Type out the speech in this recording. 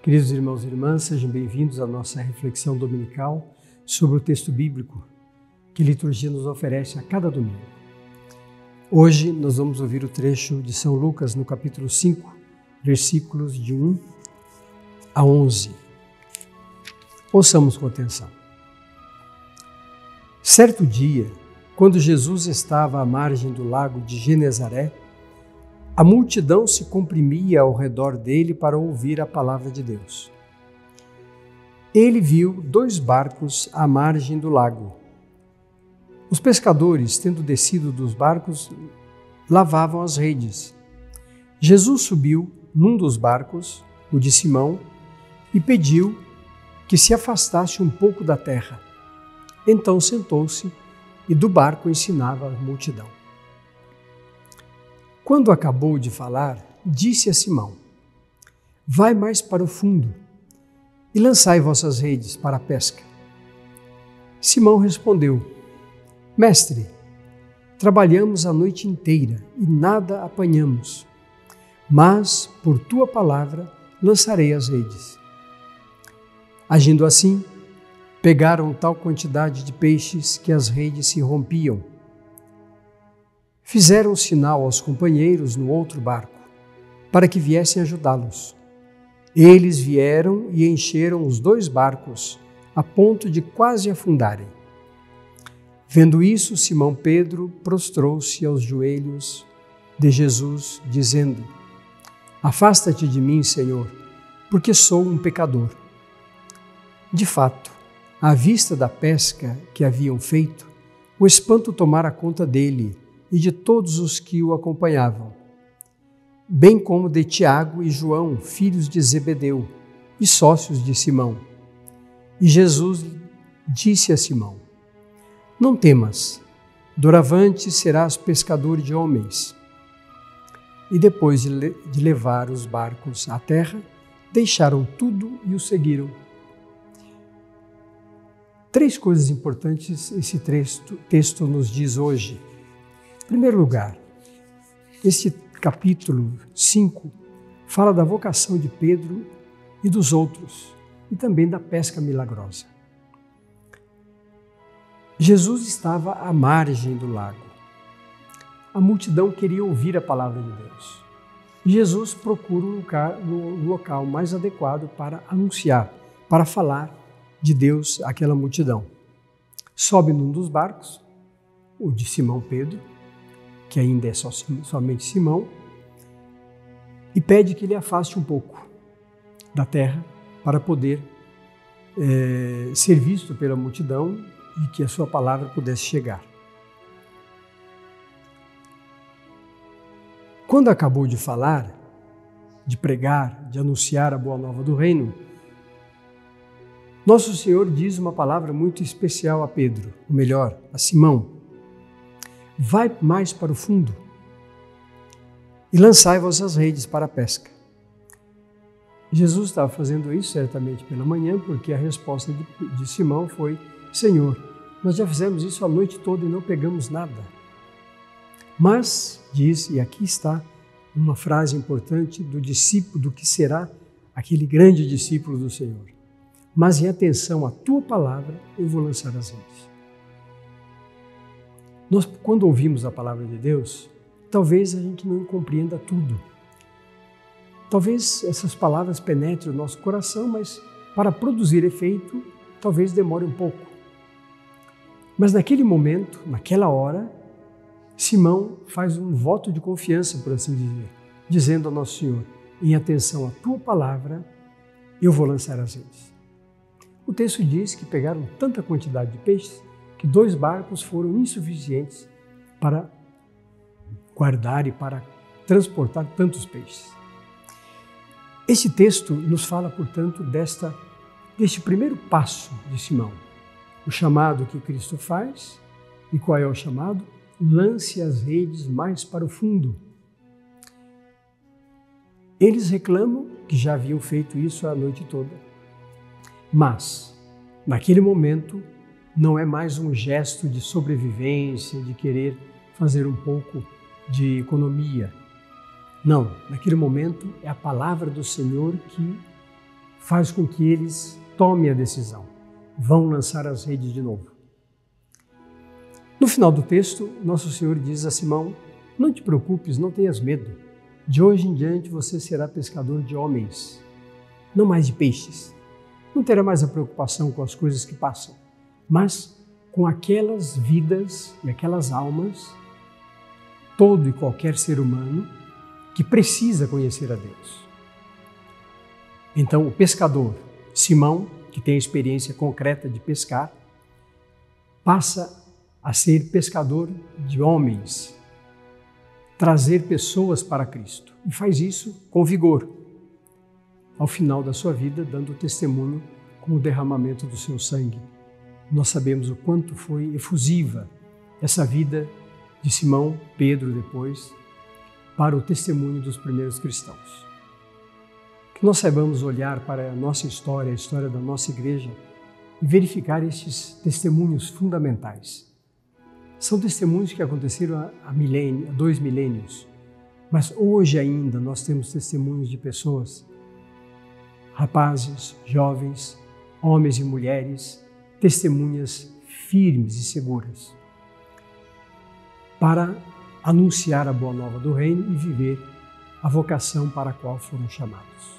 Queridos irmãos e irmãs, sejam bem-vindos à nossa reflexão dominical sobre o texto bíblico que a liturgia nos oferece a cada domingo. Hoje nós vamos ouvir o trecho de São Lucas no capítulo 5, versículos de 1 a 11. Ouçamos com atenção. Certo dia, quando Jesus estava à margem do lago de Genezaré, a multidão se comprimia ao redor dele para ouvir a palavra de Deus. Ele viu 2 barcos à margem do lago. Os pescadores, tendo descido dos barcos, lavavam as redes. Jesus subiu num dos barcos, o de Simão, e pediu que se afastasse um pouco da terra. Então sentou-se e do barco ensinava a multidão. Quando acabou de falar, disse a Simão: vai mais para o fundo e lançai vossas redes para a pesca. Simão respondeu: Mestre, trabalhamos a noite inteira e nada apanhamos, mas por tua palavra lançarei as redes. Agindo assim, pegaram tal quantidade de peixes que as redes se rompiam. Fizeram sinal aos companheiros no outro barco, para que viessem ajudá-los. Eles vieram e encheram os 2 barcos, a ponto de quase afundarem. Vendo isso, Simão Pedro prostrou-se aos joelhos de Jesus, dizendo: Afasta-te de mim, Senhor, porque sou um pecador. De fato, à vista da pesca que haviam feito, o espanto tomara conta dele e de todos os que o acompanhavam, bem como de Tiago e João, filhos de Zebedeu, e sócios de Simão. E Jesus disse a Simão: Não temas, doravante serás pescador de homens. E depois de levar os barcos à terra, deixaram tudo e o seguiram. 3 coisas importantes esse texto nos diz hoje. Em primeiro lugar, este capítulo 5 fala da vocação de Pedro e dos outros, e também da pesca milagrosa. Jesus estava à margem do lago. A multidão queria ouvir a palavra de Deus. Jesus procura um local mais adequado para anunciar, para falar de Deus àquela multidão. Sobe num dos barcos, o de Simão Pedro, que ainda é somente Simão, e pede que ele afaste um pouco da terra para poder ser visto pela multidão e que a sua palavra pudesse chegar. Quando acabou de falar, de pregar, de anunciar a boa nova do reino, Nosso Senhor diz uma palavra muito especial a Pedro, ou melhor, a Simão: vai mais para o fundo e lançai vossas redes para a pesca. Jesus estava fazendo isso certamente pela manhã, porque a resposta de Simão foi: Senhor, nós já fizemos isso a noite toda e não pegamos nada. Mas, diz, e aqui está uma frase importante do discípulo, do que será aquele grande discípulo do Senhor: mas em atenção à tua palavra, eu vou lançar as redes. Nós, quando ouvimos a palavra de Deus, talvez a gente não compreenda tudo. Talvez essas palavras penetrem o nosso coração, mas para produzir efeito, talvez demore um pouco. Mas naquele momento, naquela hora, Simão faz um voto de confiança, por assim dizer, dizendo ao Nosso Senhor: em atenção à tua palavra, eu vou lançar as redes. O texto diz que pegaram tanta quantidade de peixes que 2 barcos foram insuficientes para guardar e para transportar tantos peixes. Esse texto nos fala, portanto, deste primeiro passo de Simão, o chamado que Cristo faz. E qual é o chamado? Lance as redes mais para o fundo. Eles reclamam que já haviam feito isso a noite toda. Mas, naquele momento, não é mais um gesto de sobrevivência, de querer fazer um pouco de economia. Não, naquele momento é a palavra do Senhor que faz com que eles tomem a decisão, vão lançar as redes de novo. No final do texto, Nosso Senhor diz a Simão: não te preocupes, não tenhas medo. De hoje em diante você será pescador de homens, não mais de peixes. Não terá mais a preocupação com as coisas que passam, mas com aquelas vidas e aquelas almas, todo e qualquer ser humano que precisa conhecer a Deus. Então, o pescador, Simão, que tem a experiência concreta de pescar, passa a ser pescador de homens, trazer pessoas para Cristo. E faz isso com vigor, ao final da sua vida, dando testemunho com o derramamento do seu sangue. Nós sabemos o quanto foi efusiva essa vida de Simão, Pedro depois, para o testemunho dos primeiros cristãos. Que nós saibamos olhar para a nossa história, a história da nossa igreja, e verificar estes testemunhos fundamentais. São testemunhos que aconteceram há 2 milênios, mas hoje ainda nós temos testemunhos de pessoas, rapazes, jovens, homens e mulheres, testemunhas firmes e seguras, para anunciar a boa nova do reino e viver a vocação para a qual foram chamados.